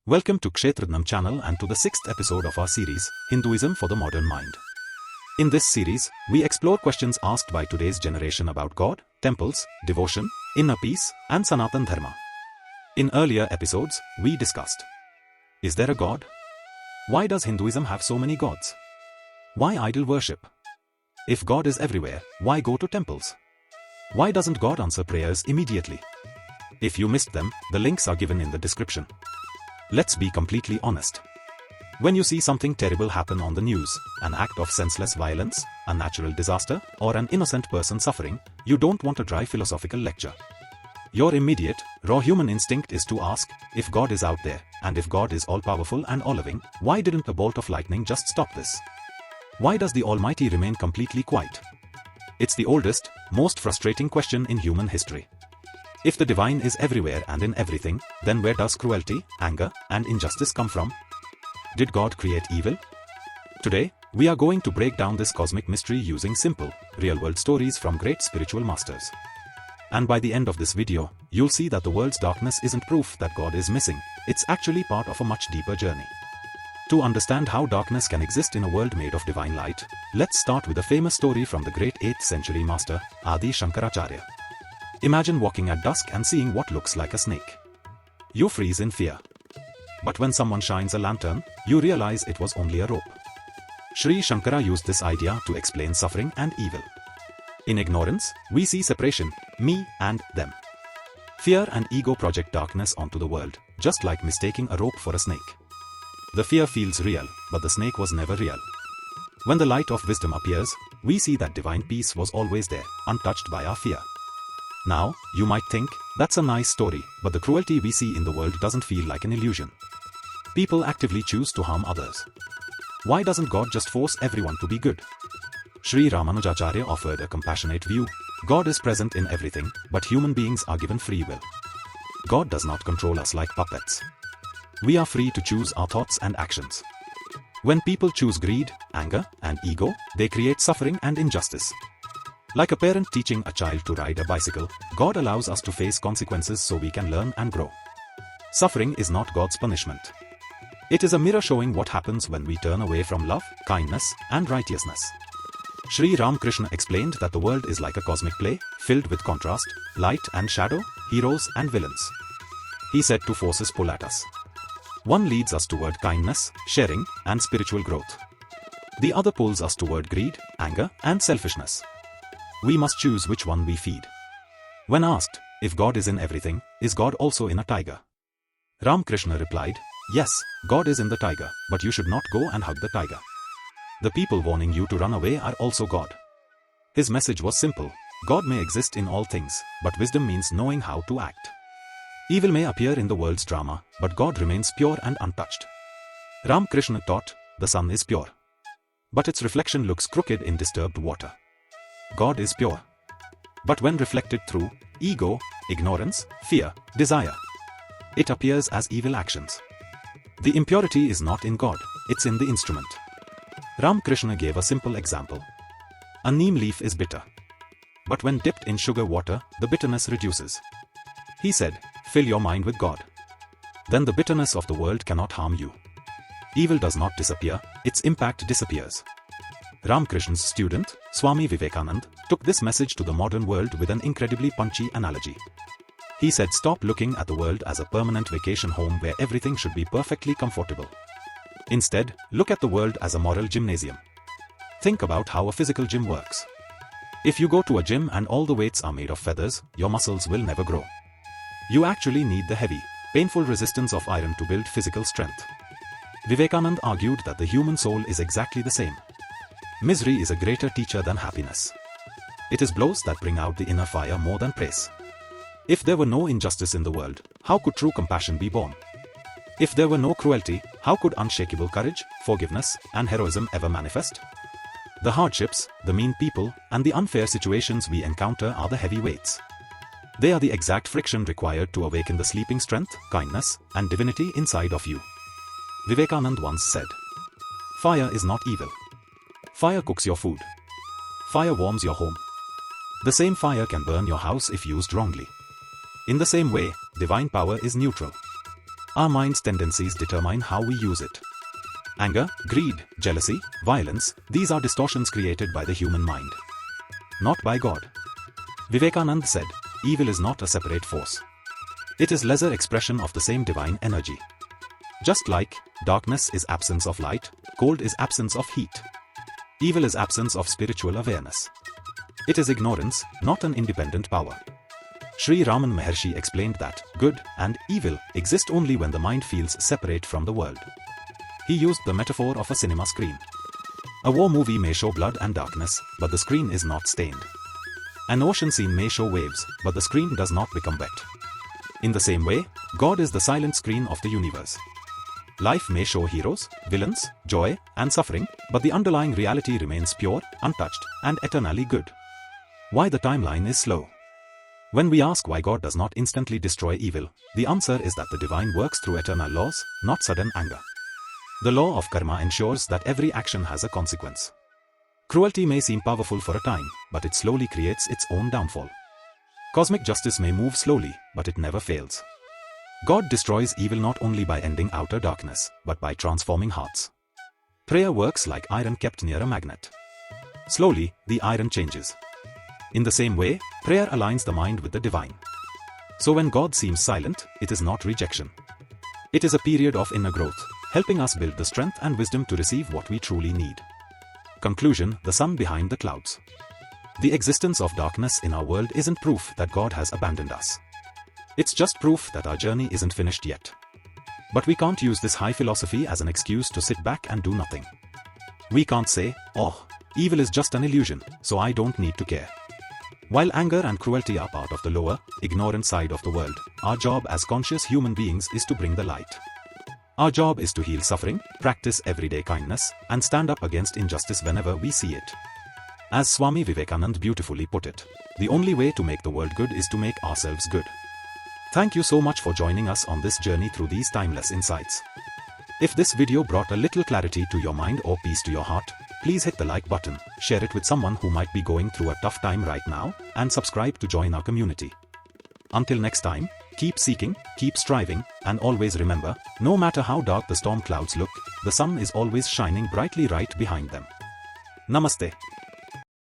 Welcome to Kshetradanam channel and to the 6th episode of our series, Hinduism for the Modern Mind. In this series, we explore questions asked by today's generation about God, temples, devotion, inner peace, and Sanatana Dharma. In earlier episodes, we discussed: is there a God? Why does Hinduism have so many gods? Why idol worship? If God is everywhere, why go to temples? Why doesn't God answer prayers immediately? If you missed them, the links are given in the description. Let's be completely honest. When you see something terrible happen on the news, an act of senseless violence, a natural disaster, or an innocent person suffering, you don't want a dry philosophical lecture. Your immediate, raw human instinct is to ask, if God is out there, and if God is all-powerful and all-loving, why didn't a bolt of lightning just stop this? Why does the Almighty remain completely quiet? It's the oldest, most frustrating question in human history. If the divine is everywhere and in everything, then where does cruelty, anger, and injustice come from? Did God create evil? Today, we are going to break down this cosmic mystery using simple, real-world stories from great spiritual masters. And by the end of this video, you'll see that the world's darkness isn't proof that God is missing, it's actually part of a much deeper journey. To understand how darkness can exist in a world made of divine light, let's start with a famous story from the great 8th century master, Adi Shankaracharya. Imagine walking at dusk and seeing what looks like a snake. You freeze in fear. But when someone shines a lantern, you realize it was only a rope. Sri Shankara used this idea to explain suffering and evil. In ignorance, we see separation, me and them. Fear and ego project darkness onto the world, just like mistaking a rope for a snake. The fear feels real, but the snake was never real. When the light of wisdom appears, we see that divine peace was always there, untouched by our fear. Now, you might think, that's a nice story, but the cruelty we see in the world doesn't feel like an illusion. People actively choose to harm others. Why doesn't God just force everyone to be good? Sri Ramanujacharya offered a compassionate view. God is present in everything, but human beings are given free will. God does not control us like puppets. We are free to choose our thoughts and actions. When people choose greed, anger, and ego, they create suffering and injustice. Like a parent teaching a child to ride a bicycle, God allows us to face consequences so we can learn and grow. Suffering is not God's punishment. It is a mirror showing what happens when we turn away from love, kindness, and righteousness. Sri Ramakrishna explained that the world is like a cosmic play, filled with contrast, light and shadow, heroes and villains. He said two forces pull at us. One leads us toward kindness, sharing, and spiritual growth. The other pulls us toward greed, anger, and selfishness. We must choose which one we feed. When asked, if God is in everything, is God also in a tiger? Ramakrishna replied, yes, God is in the tiger, but you should not go and hug the tiger. The people warning you to run away are also God. His message was simple: God may exist in all things, but wisdom means knowing how to act. Evil may appear in the world's drama, but God remains pure and untouched. Ramakrishna taught, the sun is pure, but its reflection looks crooked in disturbed water. God is pure, but when reflected through ego, ignorance, fear, desire, it appears as evil actions. The impurity is not in God, it's in the instrument. Ramakrishna gave a simple example. A neem leaf is bitter, but when dipped in sugar water, the bitterness reduces. He said, fill your mind with God. Then the bitterness of the world cannot harm you. Evil does not disappear, its impact disappears. Ramakrishna's student, Swami Vivekananda, took this message to the modern world with an incredibly punchy analogy. He said, stop looking at the world as a permanent vacation home where everything should be perfectly comfortable. Instead, look at the world as a moral gymnasium. Think about how a physical gym works. If you go to a gym and all the weights are made of feathers, your muscles will never grow. You actually need the heavy, painful resistance of iron to build physical strength. Vivekananda argued that the human soul is exactly the same. Misery is a greater teacher than happiness. It is blows that bring out the inner fire more than praise. If there were no injustice in the world, how could true compassion be born? If there were no cruelty, how could unshakable courage, forgiveness, and heroism ever manifest? The hardships, the mean people, and the unfair situations we encounter are the heavy weights. They are the exact friction required to awaken the sleeping strength, kindness, and divinity inside of you. Vivekananda once said, fire is not evil. Fire cooks your food. Fire warms your home. The same fire can burn your house if used wrongly. In the same way, divine power is neutral. Our mind's tendencies determine how we use it. Anger, greed, jealousy, violence, these are distortions created by the human mind, not by God. Vivekananda said, evil is not a separate force. It is lesser expression of the same divine energy. Just like darkness is absence of light, cold is absence of heat. Evil is absence of spiritual awareness. It is ignorance, not an independent power. Sri Ramana Maharshi explained that good and evil exist only when the mind feels separate from the world. He used the metaphor of a cinema screen. A war movie may show blood and darkness, but the screen is not stained. An ocean scene may show waves, but the screen does not become wet. In the same way, God is the silent screen of the universe. Life may show heroes, villains, joy, and suffering, but the underlying reality remains pure, untouched, and eternally good. Why the timeline is slow? When we ask why God does not instantly destroy evil, the answer is that the divine works through eternal laws, not sudden anger. The law of karma ensures that every action has a consequence. Cruelty may seem powerful for a time, but it slowly creates its own downfall. Cosmic justice may move slowly, but it never fails. God destroys evil not only by ending outer darkness, but by transforming hearts. Prayer works like iron kept near a magnet. Slowly, the iron changes. In the same way, prayer aligns the mind with the divine. So when God seems silent, it is not rejection. It is a period of inner growth, helping us build the strength and wisdom to receive what we truly need. Conclusion: the sun behind the clouds. The existence of darkness in our world isn't proof that God has abandoned us. It's just proof that our journey isn't finished yet. But we can't use this high philosophy as an excuse to sit back and do nothing. We can't say, oh, evil is just an illusion, so I don't need to care. While anger and cruelty are part of the lower, ignorant side of the world, our job as conscious human beings is to bring the light. Our job is to heal suffering, practice everyday kindness, and stand up against injustice whenever we see it. As Swami Vivekananda beautifully put it, the only way to make the world good is to make ourselves good. Thank you so much for joining us on this journey through these timeless insights. If this video brought a little clarity to your mind or peace to your heart, please hit the like button, share it with someone who might be going through a tough time right now, and subscribe to join our community. Until next time, keep seeking, keep striving, and always remember, no matter how dark the storm clouds look, the sun is always shining brightly right behind them. Namaste.